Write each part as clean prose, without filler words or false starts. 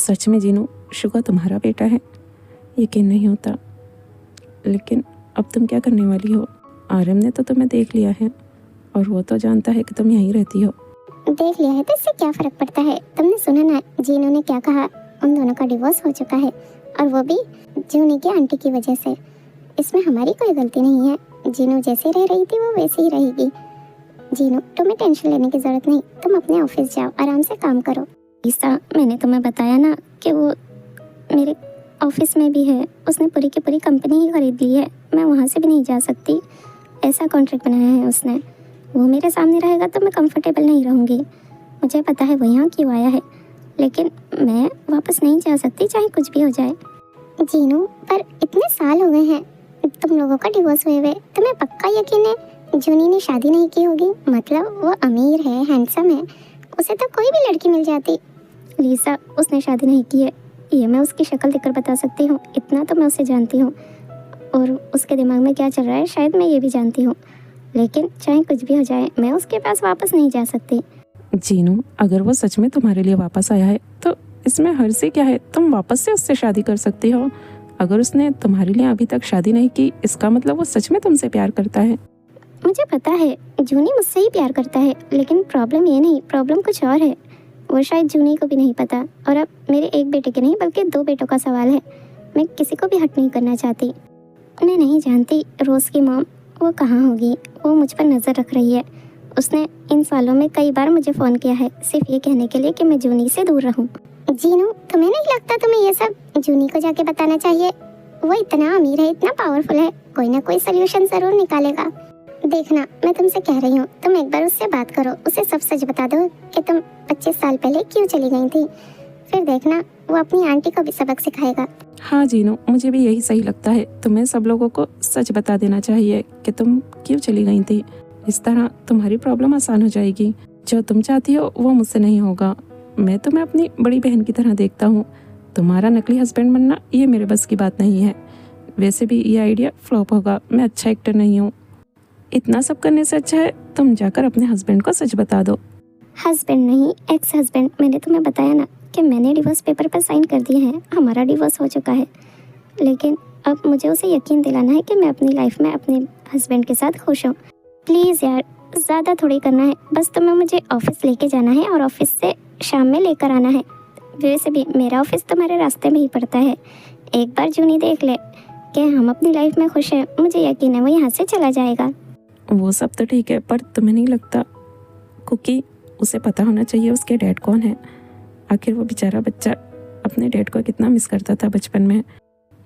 सच में जीनू शुगा तुम्हारा बेटा है? यकीन नहीं होता। लेकिन अब तुम क्या करने वाली हो? आर्यन ने तो तुम्हें देख लिया है और वो तो जानता है कि तुम यहीं रहती हो। देख लिया है तो इससे क्या फर्क पड़ता है? तुमने सुना ना जीनू ने क्या कहा? उन दोनों का डिवोर्स हो चुका है और वो भी जूनी की आंटी की वजह से। इसमें हमारी कोई गलती नहीं है। जीनू जैसे रह रही थी वो वैसे ही रहेगी। जीनू तुम्हें टेंशन लेने की जरूरत नहीं, तुम अपने ऑफिस जाओ, आराम से काम करो। ईसा, मैंने तुम्हें बताया ना कि वो मेरे ऑफिस में भी है। उसने पूरी की पूरी कंपनी ही खरीद ली है, मैं वहाँ से भी नहीं जा सकती। ऐसा कॉन्ट्रैक्ट बनाया है उसने। वो मेरे सामने रहेगा तो मैं कंफर्टेबल नहीं रहूँगी। मुझे पता है वो यहाँ क्यों आया है, लेकिन मैं वापस नहीं जा सकती चाहे कुछ भी हो जाए। जीनू, पर इतने साल हो गए हैं तुम लोगों का डिवोर्स हुए हुए, तुम्हें पक्का यकीन है जूनी ने शादी नहीं की होगी? मतलब वो अमीर है, हैंडसम है, उसे तो कोई भी लड़की मिल जाती। लीसा, उसने शादी नहीं की है, ये मैं उसकी शक्ल देखकर बता सकती हूँ। इतना तो मैं उसे जानती हूँ और उसके दिमाग में क्या चल रहा है शायद मैं ये भी जानती हूँ। लेकिन चाहे कुछ भी हो जाए मैं उसके पास वापस नहीं जा सकती। जीनू, अगर वो सच में तुम्हारे लिए वापस आया है तो इसमें हर्ज से क्या है? तुम वापस से उससे शादी कर सकती हो। अगर उसने तुम्हारे लिए अभी तक शादी नहीं की, इसका मतलब वो सच में तुमसे प्यार करता है। मुझे पता है जूनी मुझसे ही प्यार करता है, लेकिन प्रॉब्लम ये नहीं, प्रॉब्लम कुछ और है। वो शायद जूनी को भी नहीं पता। और अब मेरे एक बेटे के नहीं बल्कि 2 बेटों का सवाल है। मैं किसी को भी हट नहीं करना चाहती। मैं नहीं जानती रोज़ की मॉम वो कहाँ होगी। वो मुझ पर नज़र रख रही है। उसने इन सालों में कई बार मुझे फ़ोन किया है सिर्फ ये कहने के लिए कि मैं जूनी से दूर रहूं। जीनू, तुम्हें नहीं लगता तुम्हें ये सब जूनी को जाके बताना चाहिए? वो इतना अमीर है, इतना पावरफुल है, कोई ना कोई सोल्यूशन ज़रूर निकालेगा। देखना, मैं तुमसे कह रही हूँ, तुम एक बार उससे बात करो, उसे सब सच बता दो कि तुम 25 साल पहले क्यों चली गई थी। फिर देखना वो अपनी आंटी को भी सबक सिखाएगा। हाँ जीनू, मुझे भी यही सही लगता है। तुम्हें सब लोगों को सच बता देना चाहिए कि तुम क्यों चली गई थी। इस तरह तुम्हारी प्रॉब्लम आसान हो जाएगी। जो तुम चाहती हो वो मुझसे नहीं होगा। मैं तुम्हें अपनी बड़ी बहन की तरह देखता हूँ। तुम्हारा नकली हस्बैंड बनना ये मेरे बस की बात नहीं है। वैसे भी ये आइडिया फ्लॉप होगा। मैं अच्छा एक्टर नहीं हूँ। इतना सब करने से अच्छा है तुम जाकर अपने हस्बैंड को सच बता दो। हस्बैंड नहीं, एक्स हस्बैंड। मैंने तुम्हें बताया ना कि मैंने डिवोर्स पेपर पर साइन कर दिए हैं। हमारा डिवोर्स हो चुका है, लेकिन अब मुझे उसे यकीन दिलाना है कि मैं अपनी लाइफ में अपने हस्बैंड के साथ खुश हूँ। प्लीज़ यार, ज़्यादा थोड़ी करना है, बस तुम्हें मुझे ऑफिस लेके जाना है और ऑफिस से शाम में लेकर आना है। वैसे भी मेरा ऑफिस तुम्हारे रास्ते में ही पड़ता है। एक बार जूनी देख ले कि हम अपनी लाइफ में खुश हैं, मुझे यकीन है वो यहाँ से चला जाएगा। वो सब तो ठीक है, पर तुम्हें नहीं लगता क्योंकि उसे पता होना चाहिए उसके डैड कौन है? आखिर वो बेचारा बच्चा अपने डैड को कितना मिस करता था बचपन में।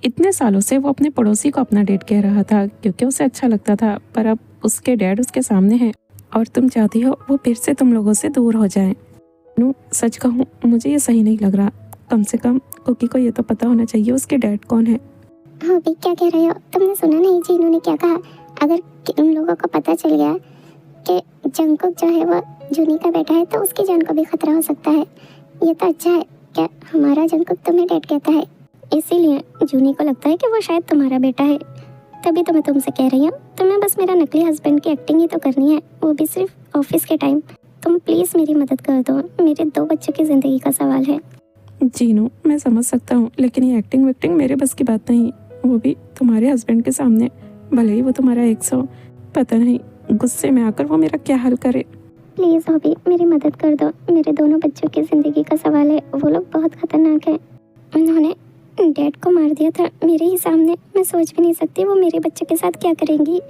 इतने सालों से वो अपने पड़ोसी को अपना डैड कह रहा था क्योंकि उसे अच्छा लगता था, पर अब उसके डैड उसके सामने हैं और तुम चाहती हो वो फिर से तुम लोगों से दूर हो जाएं। नू, सच कहूँ मुझे ये सही नहीं लग रहा। कम से कम कुकी को ये तो पता होना चाहिए उसके डैड कौन है। हाँ भी, क्या कह रहे हो? तुमने सुना नहीं जीनू ने क्या कहा? अगर उन लोगों को पता चल गया कि जंगकुक जो है वो जूनी का बेटा है तो उसकी जान को भी खतरा हो सकता है। ये तो अच्छा है क्या हमारा जंगकुक तुम्हें डैड कहता है, इसीलिए जूनी को लगता है कि वो शायद तुम्हारा बेटा है। तभी तो मैं तुमसे कह रही हूँ, तुम्हें बस मेरा नकली हस्बैंड की एक्टिंग ही तो करनी है, वो भी सिर्फ ऑफिस के टाइम। तुम प्लीज़ मेरी मदद कर दो, मेरे 2 बच्चों की ज़िंदगी का सवाल है। जीनू, मैं समझ सकता हूँ, लेकिन ये एक्टिंग वेक्टिंग मेरे बस की बात नहीं, वो भी तुम्हारे हस्बैंड के सामने। भले ही वो तुम्हारा एक्स हो, पता नहीं गुस्से में आकर वो मेरा क्या हाल करे। प्लीज़ हॉबी, मेरी मदद कर दो, मेरे दोनों बच्चों की ज़िंदगी का सवाल है। वो लोग बहुत खतरनाक हैं। उन्होंने डैड को मार दिया था मेरे ही सामने। मैं सोच भी नहीं सकती वो मेरे बच्चे के साथ क्या करेंगी।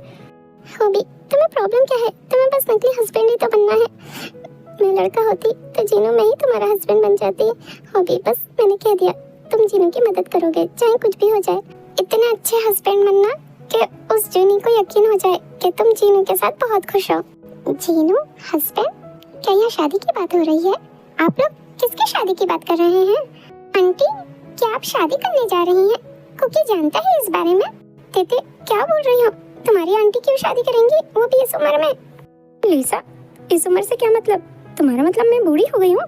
हॉबी, तुम्हें प्रॉब्लम क्या है? तुम्हें बस नकली हस्बैंड ही तो बनना है। मैं लड़का होती तो जीनू में ही तुम्हारा हस्बैंड बन जाती। हॉबी, बस मैंने कह दिया, तुम जीनू की मदद करोगे चाहे कुछ भी हो जाए। इतने अच्छे हस्बैंड बनना कि उस जूनी को यकीन हो जाए कि तुम जीनू के साथ बहुत खुश हो। जीनू हस्बैंड? क्या यहाँ शादी की बात हो रही है? आप लोग किसकी शादी की बात कर रहे हैं? आंटी, क्या आप शादी करने जा रही हैं? कुकी जानता है इस बारे में? तेते, क्या बोल रही हो? तुम्हारी आंटी क्यों शादी करेंगी, वो भी इस उम्र में? लीसा, इस उम्र से क्या मतलब? तुम्हारा मतलब मैं बूढ़ी हो गई हूँ?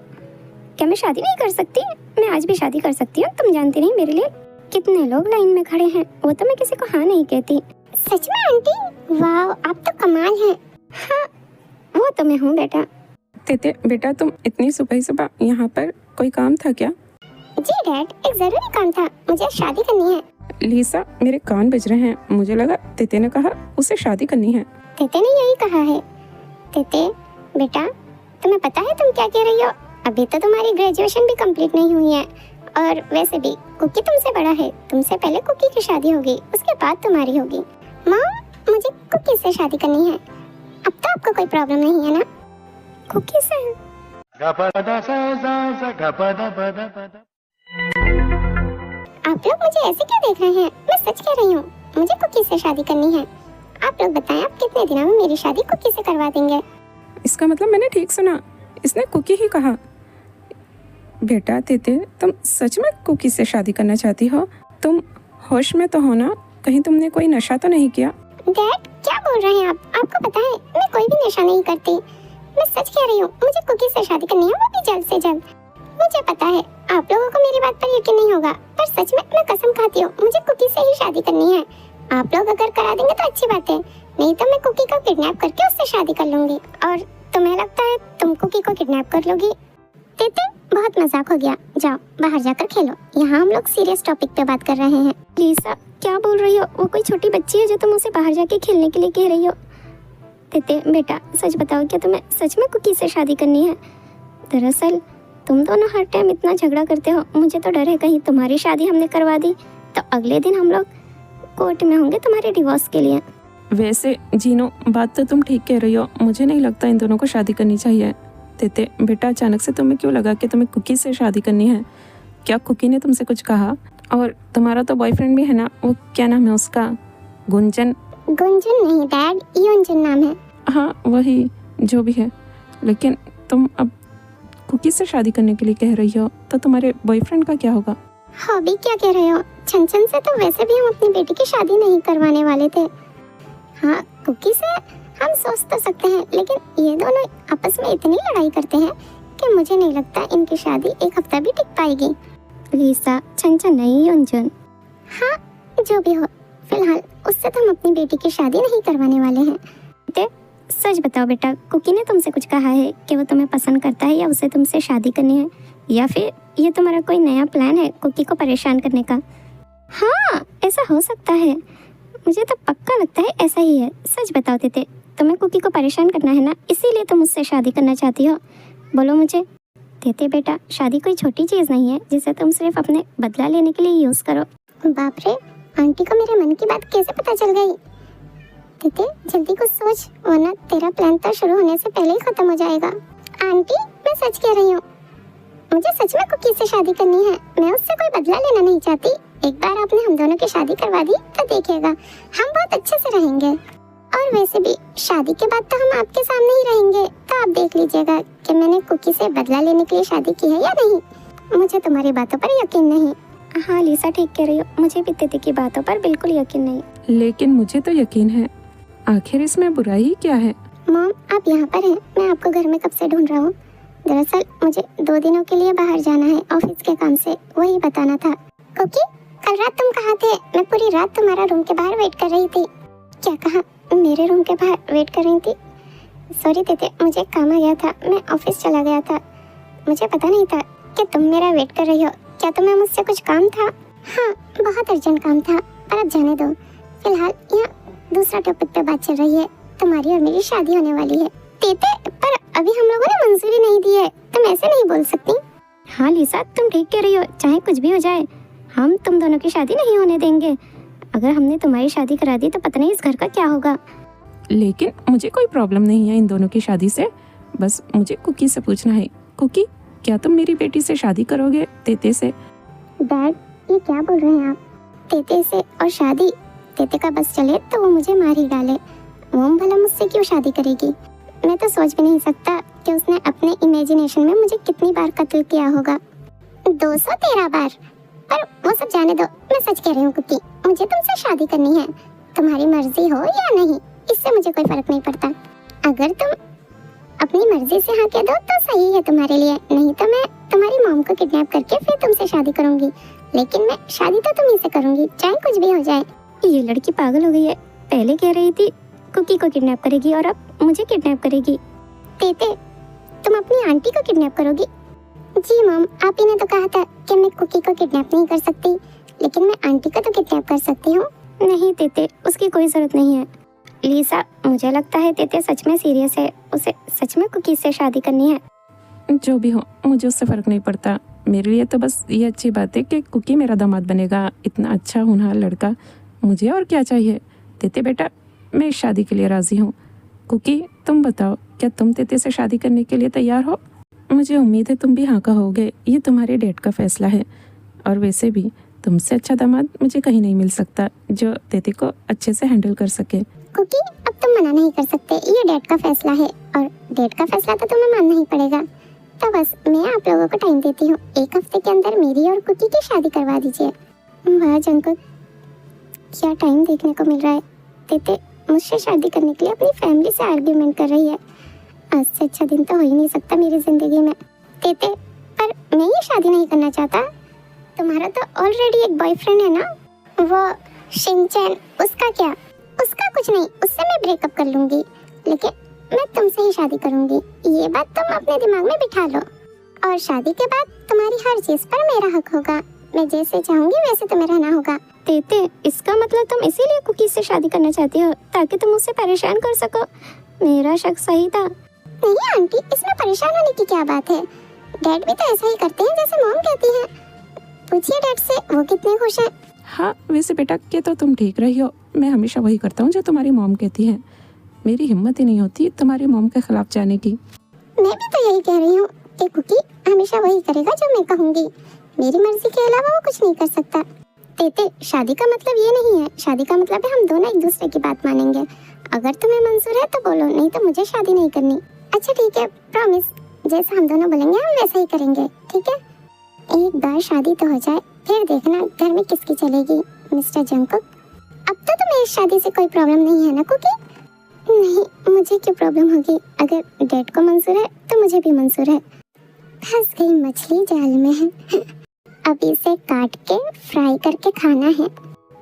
क्या मैं शादी नहीं कर सकती? मैं आज भी शादी कर सकती हूँ। तुम जानती नहीं मेरे लिए कितने लोग लाइन में खड़े हैं। वो तो मैं किसी को हाँ नहीं कहती। सच में आंटी? वाह, आप तो कमाल हैं। हाँ, वो तो मैं हूँ बेटा। तेते बेटा, तुम इतनी सुबह सुबह यहाँ पर कोई काम था क्या? जी डैड, एक जरूरी काम था, मुझे शादी करनी है। लीसा, मेरे कान बज रहे हैं। मुझे लगा तेते ने कहा उसे शादी करनी है। तेते ने यही कहा है। तेते बेटा, तुम्हें पता है तुम क्या कह रही हो? अभी तो तुम्हारी ग्रेजुएशन भी कंप्लीट नहीं हुई है, और वैसे भी कुकी तुमसे बड़ा है। तुमसे पहले कुकी की शादी होगी, उसके बाद तुम्हारी होगी। माँ, मुझे कुकी से शादी करनी है। अब तो आपको कोई प्रॉब्लम नहीं है ना? कुकी से? आप लोग मुझे ऐसे क्यों देख रहे हैं? मैं सच कह रही हूँ, मुझे कुकी से शादी करनी है। आप लोग बताएं, आप कितने दिनों में मेरी शादी कुकी से करवा देंगे? इसका मतलब मैंने ठीक सुना, इसने कुकी ही कहा। बेटा तेते, तुम सच में कुकी से शादी करना चाहती हो? तुम होश में तो हो ना? कहीं तुमने कोई नशा तो नहीं किया? डैड, क्या बोल रहे हैं आप? आपको पता है मैं कोई भी नशा नहीं करती। मैं सच कह रही हूँ, मुझे कुकी से शादी करनी है, वो भी जल्द से जल्द। मुझे पता है आप लोगों को मेरी बात पर यकीन नहीं होगा, पर सच में मैं कसम खाती हूँ, मुझे कुकी से ही शादी करनी है। आप लोग अगर करा देंगे तो अच्छी बात है, नहीं तो मैं कुकी को किडनैप करके उससे शादी कर लूंगी। और तुम्हें लगता है तुम कुकी को किडनैप कर लोगी? तेते, बहुत मजाक हो गया, जाओ बाहर जाकर खेलो। यहाँ हम लोग सीरियस टॉपिक पे बात कर रहे हैं। लीसा, क्या बोल रही हो? वो कोई छोटी बच्ची है जो तुम उसे बाहर जाके खेलने के लिए कह रही हो? तेते बेटा, सच बताओ, क्या तुम्हें सच में कुकी से शादी करनी है? दरअसल तुम दोनों हर टाइम इतना झगड़ा करते हो, मुझे तो डर है कहीं तुम्हारी शादी हमने करवा दी तो अगले दिन हम लोग कोर्ट में होंगे तुम्हारे डिवोर्स के लिए। वैसे जीनो, बात तो तुम ठीक कह रही हो। मुझे नहीं लगता इन दोनों को शादी करनी चाहिए। तेते बेटा, अचानक से तुम्हें क्यों लगा कि तुम्हें कुकी से शादी करनी है? क्या कुकी ने तुमसे कुछ कहा? और तुम्हारा तो बॉयफ्रेंड भी है ना, वो क्या नाम है उसका? गुंजन? गुंजन नहीं डैड, योंजन नाम है। हाँ वही, जो भी है। लेकिन तुम अब कुकी से शादी करने के लिए कह रही हो, तो तुम्हारे बॉयफ्रेंड का क्या होगा? हॉबी क्या कह रहे हो? छन से तो वैसे भी हम अपनी बेटी की शादी नहीं करवाने वाले थे। हाँ, कुकी से हम सोच तो सकते हैं, लेकिन ये दोनों आपस में इतनी लड़ाई करते हैं कि मुझे नहीं लगता इनकी शादी एक हफ्ता भी टिक पाएगी। लीसा, छन नहीं योंजन। हाँ, जो भी हो, फिलहाल उससे तो हम अपनी बेटी की शादी नहीं करवाने वाले हैं। सच बताओ बेटा, कुकी ने तुमसे कुछ कहा है कि वो तुम्हें पसंद करता है या उसे तुमसे शादी करनी है, या फिर ये तुम्हारा कोई नया प्लान है कुकी को परेशान करने का? हाँ, ऐसा हो सकता है। मुझे तो पक्का लगता है ऐसा ही है। सच बताओ तेते, तुम्हें कुकी को परेशान करना है ना, इसीलिए तुम मुझसे शादी करना चाहती हो? बोलो मुझे। तेते बेटा, शादी कोई छोटी चीज़ नहीं है जिसे तुम सिर्फ अपने बदला लेने के लिए यूज़ करो। बाप रे, आंटी को मेरे मन की बात कैसे पता चल गई? तेते, जल्दी कुछ सोच, वरना तेरा प्लान तो शुरू होने से पहले ही खत्म हो जाएगा। आंटी, मैं सच कह रही हूँ, मुझे सच में कुकी से शादी करनी है। मैं उससे कोई बदला लेना नहीं चाहती। एक बार आपने हम दोनों की शादी करवा दी तो देखिएगा, हम बहुत अच्छे से रहेंगे। और वैसे भी शादी के बाद तो हम आपके सामने ही रहेंगे, तो आप देख लीजिएगा कि मैंने कुकी से बदला लेने के लिए शादी की है या नहीं। मुझे तुम्हारी बातों पर यकीन नहीं। हाँ लीसा, ठीक कह रही हो, मुझे भी तेते की बातों पर बिल्कुल यकीन नहीं। लेकिन मुझे तो यकीन है। आखिर इसमें बुराई क्या है? मॉम, आप यहाँ पर हैं, मैं आपको घर में कब से ढूंढ रहा हूँ। दरअसल मुझे 2 दिनों के लिए बाहर जाना है ऑफिस के काम से, वही बताना था। कुकी, कल रात तुम कहाँ थे? मैं पूरी रात तुम्हारा रूम के बाहर वेट कर रही थी। क्या कहा? मेरे रूम के बाहर वेट कर रही थी? सॉरी तेते, मुझे काम आ गया था, मैं ऑफिस चला गया था। मुझे पता नहीं था कि तुम मेरा वेट कर रही हो। क्या तुम्हें मुझसे कुछ काम था? हाँ, बहुत अर्जेंट काम था, पर अब जाने दो। फिलहाल यहाँ दूसरा टॉपिक पे बात चल रही है, तुम्हारी और मेरी शादी होने वाली है। तेते, पर अभी हम लोगों ने मंजूरी नहीं दी है, तुम ऐसे नहीं बोल सकती। हाँ लीसा, तुम ठीक कह रही हो, चाहे कुछ भी हो जाए हम तुम दोनों की शादी नहीं होने देंगे। अगर हमने तुम्हारी शादी करा दी तो पता नहीं इस घर का क्या होगा। लेकिन मुझे कोई प्रॉब्लम नहीं है इन दोनों की शादी से। बस मुझे कुकी से पूछना है, कुकी, क्या तुम मेरी बेटी से शादी करोगे तेते से? डैड, ये क्या बोल रहे हैं आप? तेते से और शादी? तेते का बस चले तो वो मुझे मार ही डाले। वो भला मुझसे क्यों शादी करेगी? मैं तो सोच भी नहीं सकता कि उसने अपने इमेजिनेशन में मुझे कितनी बार कत्ल किया होगा। 213 बार। पर वो सब जाने दो, मैं सच कह रही हूँ कुकी, मुझे तुमसे शादी करनी है। तुम्हारी मर्जी हो या नहीं, इससे मुझे कोई फर्क नहीं पड़ता। अगर तुम अपनी मर्जी से हाँ कह दो तो सही है तुम्हारे लिए, नहीं तो मैं तुम्हारी मॉम को किडनैप करके फिर तुमसे शादी करूंगी। लेकिन मैं शादी तो तुम्हीं से करूंगी, चाहे कुछ भी हो जाए। ये लड़की पागल हो गई है, पहले कह रही थी कुकी को किडनैप करेगी और अब मुझे किडनैप करेगी। तेते, तुम अपनी आंटी को किडनैप करोगी? जी मॉम, आप ही ने तो कहा था कि मैं कुकी को किडनैप नहीं कर सकती, लेकिन मैं आंटी को तो किडनैप कर सकती हूँ। नहीं तेते, उसकी कोई जरूरत नहीं है। लीसा, मुझे लगता है तेते सच में सीरियस है, उसे सच में कुकी से शादी करनी है। जो भी हो, मुझे उससे फ़र्क नहीं पड़ता। मेरे लिए तो बस ये अच्छी बात है कि कुकी मेरा दामाद बनेगा। इतना अच्छा होनहार लड़का, मुझे और क्या चाहिए। तेते बेटा, मैं इस शादी के लिए राज़ी हूँ। कुकी, तुम बताओ, क्या तुम तेते से शादी करने के लिए तैयार हो? मुझे उम्मीद है तुम भी हाँ कहोगे। ये तुम्हारे डैड का फैसला है, और वैसे भी तुमसे अच्छा दामाद मुझे कहीं नहीं मिल सकता जो तेते को अच्छे से हैंडल कर सके। कुकी, अब तुम मना नहीं कर सकते, ये डैड का फैसला है और डैड का फैसला तो तुम्हें मानना ही पड़ेगा। तो बस मैं आप लोगों को टाइम देती हूँ, 1 हफ्ते के अंदर मेरी और कुकी की शादी करवा दीजिए। वाह जंकुक, क्या टाइम देखने को मिल रहा है। तेते मुझसे शादी करने के लिए अपनी फैमिली से आर्ग्यूमेंट कर रही है। आज से अच्छा दिन तो हो ही नहीं सकता मेरी जिंदगी में। तेते, पर मैं ये शादी नहीं करना चाहता। तुम्हारा तो ऑलरेडी एक बॉयफ्रेंड है ना, वो शिनचैन, उसका क्या? उसका कुछ नहीं, उससे मैं ब्रेकअप कर लूंगी, लेकिन मैं तुमसे ही शादी करूंगी। ये बात तुम अपने दिमाग में बिठा लो। और शादी के बाद तुम्हारी हर चीज पर मेरा हक होगा। मैं जैसे चाहूंगी वैसे तुम्हें रहना होगा। तेते, इसका मतलब तुम इसीलिए कुकी से शादी करना चाहती हो ताकि तुम उससे परेशान कर सको? मेरा शक सही था। नहीं आंटी, इसमें परेशान होने की क्या बात है। डैड भी तो ऐसा ही करते हैं जैसे मॉम कहती है। पूछिए डैड से, वो कितने खुश हैं। हाँ, वैसे बेटा के तो तुम ठीक रही हो। मैं हमेशा वही करता हूँ जो तुम्हारी मॉम कहती है। मेरी हिम्मत ही नहीं होती तुम्हारी मॉम के खिलाफ जाने की। मैं भी तो यही कह रही हूँ कि कुकी हमेशा वही करेगा जो मैं कहूँगी। मेरी मर्जी के अलावा वो कुछ नहीं कर सकता। तेते, शादी का मतलब ये नहीं है। शादी का मतलब है हम दोनों एक दूसरे की बात मानेंगे। अगर तुम्हें मंजूर है तो बोलो, नहीं तो मुझे शादी नहीं करनी। अच्छा ठीक है, प्रॉमिस, जैसा हम दोनों बोलेंगे हम वैसा ही करेंगे, ठीक है? एक बार शादी तो हो जाए, फिर देखना घर में किसकी चलेगी। मिस्टर जंकुक, अब तो तुम्हें इस शादी से कोई प्रॉब्लम नहीं है ना कुकी? नहीं, मुझे क्यों प्रॉब्लम होगी? अगर डैड को मंजूर है तो मुझे भी मंजूर है। फंस गई मछली जाल में है। अब इसे काट के फ्राई करके खाना है।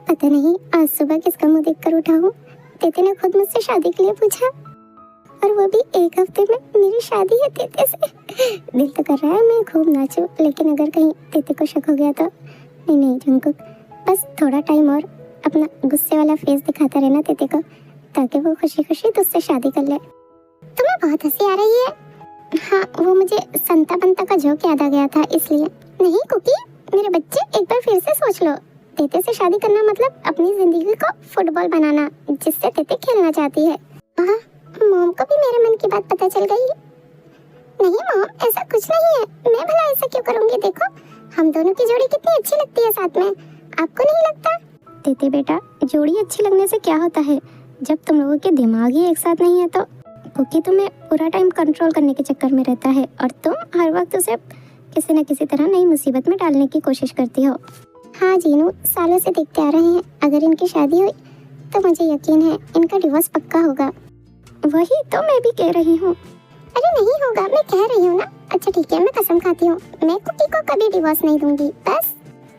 पता नहीं आज सुबह किसका मुंह देखकर उठा हूँ। तेते ने खुद मुझसे शादी के लिए पूछा, और वो भी 1 हफ्ते में। मेरी शादी है तेते से। दिल तो कर रहा है मैं खूब नाचूं, लेकिन अगर कहीं तेते को शक हो गया तो। नहीं नहीं जंकुक, बस थोड़ा टाइम और अपना गुस्से वाला फेस दिखाता रहना तेते को, ताकि वो खुशी खुशी तुझसे शादी कर ले। तुम्हें बहुत हंसी आ रही है। हाँ, वो मुझे संता बंता का जोक याद आ गया था इसलिए। नहीं कुकी, मेरे बच्चे, एक बार फिर से सोच लो। तेते से शादी करना मतलब अपनी जिंदगी को फुटबॉल बनाना, जिससे तेते खेलना चाहती है। हाँ, मॉम को भी मेरे मन की बात पता चल गई। नहीं मॉम, ऐसा कुछ नहीं है। मैं भला ऐसा क्यों करूँगी? देखो हम दोनों की जोड़ी कितनी अच्छी लगती है साथ में, आपको नहीं लगता? तेते बेटा, जोड़ी अच्छी लगने से क्या होता है जब तुम लोगों के दिमाग ही एक साथ नहीं है तो। क्योंकि तुम्हें पूरा टाइम कंट्रोल करने के चक्कर में रहता है और तुम हर वक्त उसे किसी न किसी तरह नई मुसीबत में डालने की कोशिश करती हो। हाँ जीनू, सालों से देखते आ रहे हैं, अगर इनकी शादी हुई तो मुझे यकीन है इनका डिवोर्स पक्का होगा। वही तो मैं भी कह रही हूँ। अरे नहीं होगा, मैं कह रही हूँ ना। अच्छा ठीक है, मैं कसम खाती हूँ, मैं कुकी को कभी डिवोर्स नहीं दूंगी। बस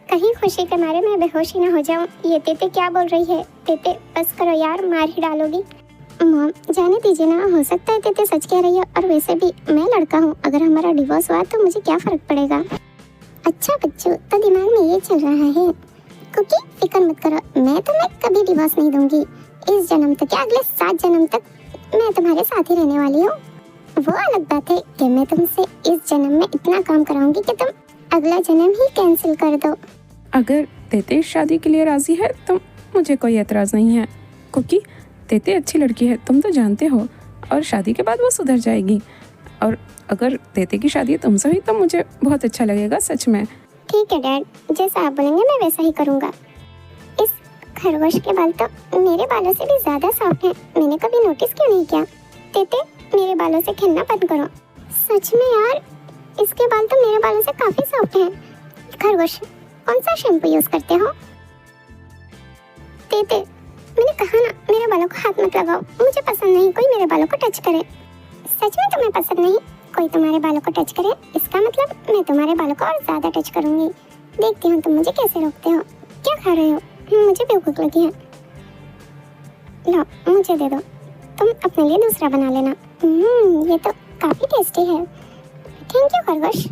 कहीं खुशी के मारे मैं बेहोश ही ना हो जाऊँ। ये तेते क्या बोल रही है? तेते बस करो यार, मार ही डालोगी। मॉम जाने दीजिए ना, हो सकता है तेते सच कह रही है, और वैसे भी मैं लड़का हूँ, अगर हमारा डिवोर्स हुआ तो मुझे क्या फर्क पड़ेगा। अच्छा बच्चों, तो दिमाग में ये चल रहा है। कुकी फिक्र मत करो, मैं तुम्हें कभी डिवोर्स नहीं दूंगी। इस जन्म तक या अगले 7 जन्म तक मैं तुम्हारे साथ ही रहने वाली हूँ। वो अलग बात है कि मैं तुमसे इस जन्म में इतना काम कराऊंगी कि तुम अगला जन्म ही कैंसिल कर दो। अगर तेते इस शादी के लिए राजी है तो मुझे कोई एतराज़ नहीं है। क्योंकि तेते अच्छी लड़की है, तुम तो जानते हो, और शादी के बाद वो सुधर जाएगी। और अगर तेते की शादी तुमसे हुई तो मुझे बहुत अच्छा लगेगा, सच में। ठीक है डैड, जैसा आप बोलेंगे मैं वैसा ही करूँगा। इस खरगोश के बाल तो मेरे बालों से भी ज्यादा सॉफ्ट हैं, मैंने कभी नोटिस क्यों नहीं किया? तेते मेरे बालों से खेलना बंद करो। सच में यार, इसके बाल तो मेरे बालों से काफी सॉफ्ट हैं। खरगोश, कौन सा शैम्पू यूज करते हो? तेते, मैंने कहा ना मेरे बालों को हाथ मत लगाओ, मुझे पसंद नहीं कोई मेरे बालों को टच करे। सच में तुम्हें पसंद नहीं कोई तुम्हारे बालों को टच करे? इसका मतलब मैं तुम्हारे बालों को और ज्यादा टच करूंगी। देखती हूँ तुम मुझे कैसे रोकते हो। क्या खा रहे हो? मुझे भी भूख लगी है। लो मुझे दे दो, तुम अपने लिए दूसरा बना लेना। ये तो काफी टेस्टी है। थैंक यू खरगोश।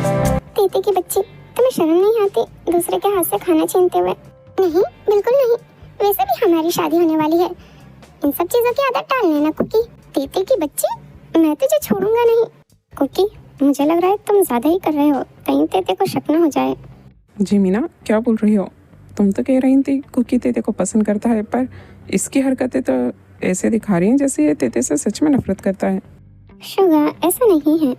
तेते की बच्ची, तुम्हें शर्म नहीं आती दूसरे के हाथ से खाना छीनते हुए? नहीं, बिल्कुल नहीं। वैसे भी हमारी शादी होने वाली है। इन सब चीजों की आदत डाल लेना कुकी। तेते की बच्ची, मैं तुझे छोड़ूंगा नहीं। कुकी, मुझे लग रहा है तुम ज्यादा ही कर रहे हो, कहीं तेते को शक न हो जाए। जी मीना, क्या बोल रही हो? तुम तो कह रही थी कुकी तेते को पसंद करता है, पर इसकी हरकतें तो ऐसे दिखा रही हैं जैसे ये तेते से सच में नफरत करता है। शुगा, ऐसा नहीं है।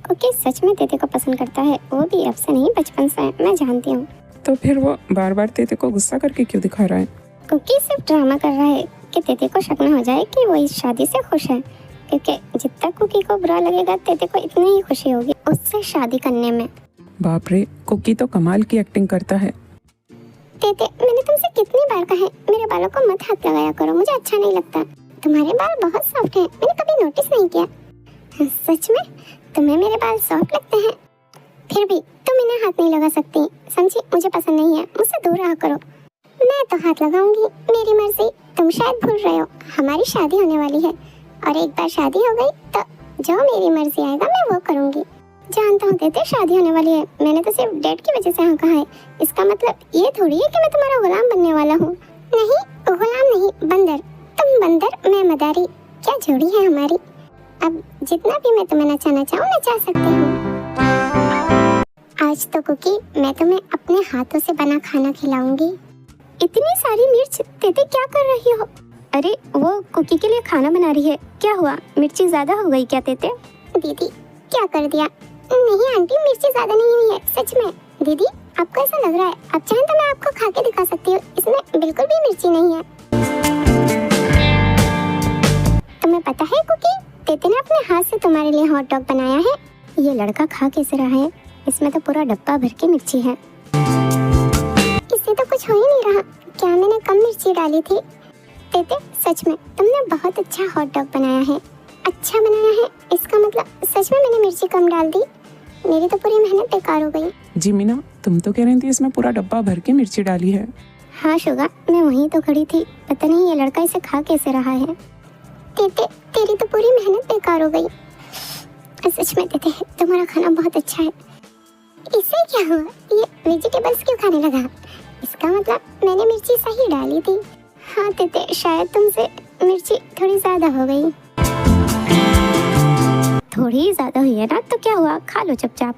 कुकी सच में तेते को पसंद करता है, वो भी अब से नहीं, बचपन से। मैं जानती हूँ। तो फिर वो बार बार तेते को गुस्सा करके क्यों दिखा रहा है? कुकी सिर्फ ड्रामा कर रहा है कि तेते को शक न हो जाए कि वो इस शादी से खुश है, क्योंकि जितना कुकी को बुरा लगेगा तेते को इतनी ही खुशी होगी उससे शादी करने में। बाप रे, कुकी तो कमाल की एक्टिंग करता है। तेते, मैंने तुमसे कितनी बार कहा है मेरे बालों को मत हाथ लगाया करो, मुझे अच्छा नहीं लगता। तुम्हारे बाल बहुत सॉफ्ट हैं, मैंने कभी नोटिस नहीं किया। सच में तुम्हें मेरे बाल सॉफ्ट लगते हैं? फिर भी तुम इन्हें हाथ नहीं लगा सकती, समझी? मुझे पसंद नहीं है, मुझसे दूर रहा करो। मैं तो हाथ लगाऊंगी, मेरी मर्जी। तुम शायद भूल रहे हो, हमारी शादी होने वाली है, और एक बार शादी हो गई तो जो मेरी मर्जी आएगा मैं वो करूंगी। जानता हूँ तेते, शादी होने वाली है, मैंने तो सिर्फ डेट की वजह से हाँ कहा है। इसका मतलब ये थोड़ी है कि मैं तुम्हारा गुलाम बनने वाला हूँ। नहीं, गुलाम नहीं, बंदर। तुम बंदर, मैं मदारी, क्या जोड़ी है हमारी। अब जितना भी मैं तुम्हें नचाना चाहूँ नचा सकती हूँ। आज तो कुकी मैं तुम्हें अपने हाथों से बना खाना खिलाऊंगी। इतनी सारी मिर्च तेते, क्या कर रही हो? अरे वो कुकी के लिए खाना बना रही है। क्या हुआ, मिर्ची ज्यादा हो गई क्या तेते? दीदी, क्या कर दिया? नहीं आंटी, मिर्ची ज्यादा नहीं हुई है, सच में। दीदी, आपको ऐसा लग रहा है, आप चाहें तो मैं आपको खा के दिखा सकती हूँ, इसमें बिल्कुल भी मिर्ची नहीं है। तुम्हें पता है कुकी, तेते ने अपने हाथ से तुम्हारे लिए हॉट डॉग बनाया है। ये लड़का खा कैसे रहा है? इसमें तो पूरा डब्बा भर के मिर्ची है। इससे तो कुछ हो ही नहीं रहा। क्या मैंने कम मिर्ची डाली थी? तेते, सच में तुमने बहुत अच्छा हॉट डॉग बनाया है। अच्छा बनाया है, इसका मतलब सच में मैंने मिर्ची कम डाल दी? मेरी तो पूरी मेहनत बेकार हो गई। जी मीना, तुम तो कह रही थी इसमें पूरा डब्बा भर के मिर्ची डाली है। हाँ शुगा, मैं वहीं तो खड़ी थी, पता नहीं ये लड़का इसे खा कैसे रहा है। तेते, तेरी तो पूरी मेहनत बेकार हो गई। सच में तेते, तुम्हारा खाना बहुत अच्छा है। इससे क्या हुआ, ये वेजिटेबल्स क्यों खाने लगा? इसका मतलब मैंने मिर्ची सही डाली थी। हाँ तेते, शायद तुमसे मिर्ची थोड़ी ज्यादा हो गई। थोड़ी ज्यादा हुई है ना, तो क्या हुआ, खा लो चुपचाप।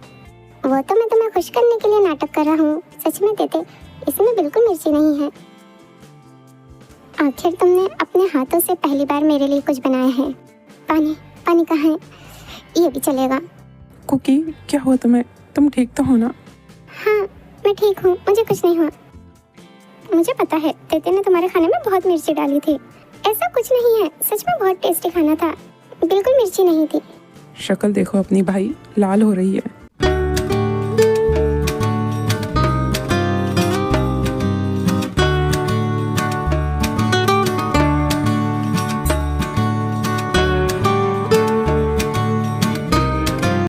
वो तो मैं तुम्हें खुश करने के लिए नाटक कर रहा हूँ। सच में तेते, इसमें बिल्कुल मिर्ची नहीं है। आखिर तुमने अपने हाथों से पहली बार मेरे लिए कुछ बनाया है। पानी, पानी कहाँ है? ये भी चलेगा। कुकी, क्या हुआ तुम्हें? तुम ठीक तो हो ना? हाँ, मैं ठीक हूँ, मुझे कुछ नहीं हुआ। मुझे पता है तेते ने तुम्हारे खाने में बहुत मिर्ची डाली थी। ऐसा कुछ नहीं है, सच में बहुत टेस्टी खाना था, बिल्कुल मिर्ची नहीं थी। शक्ल देखो अपनी भाई, लाल हो रही है।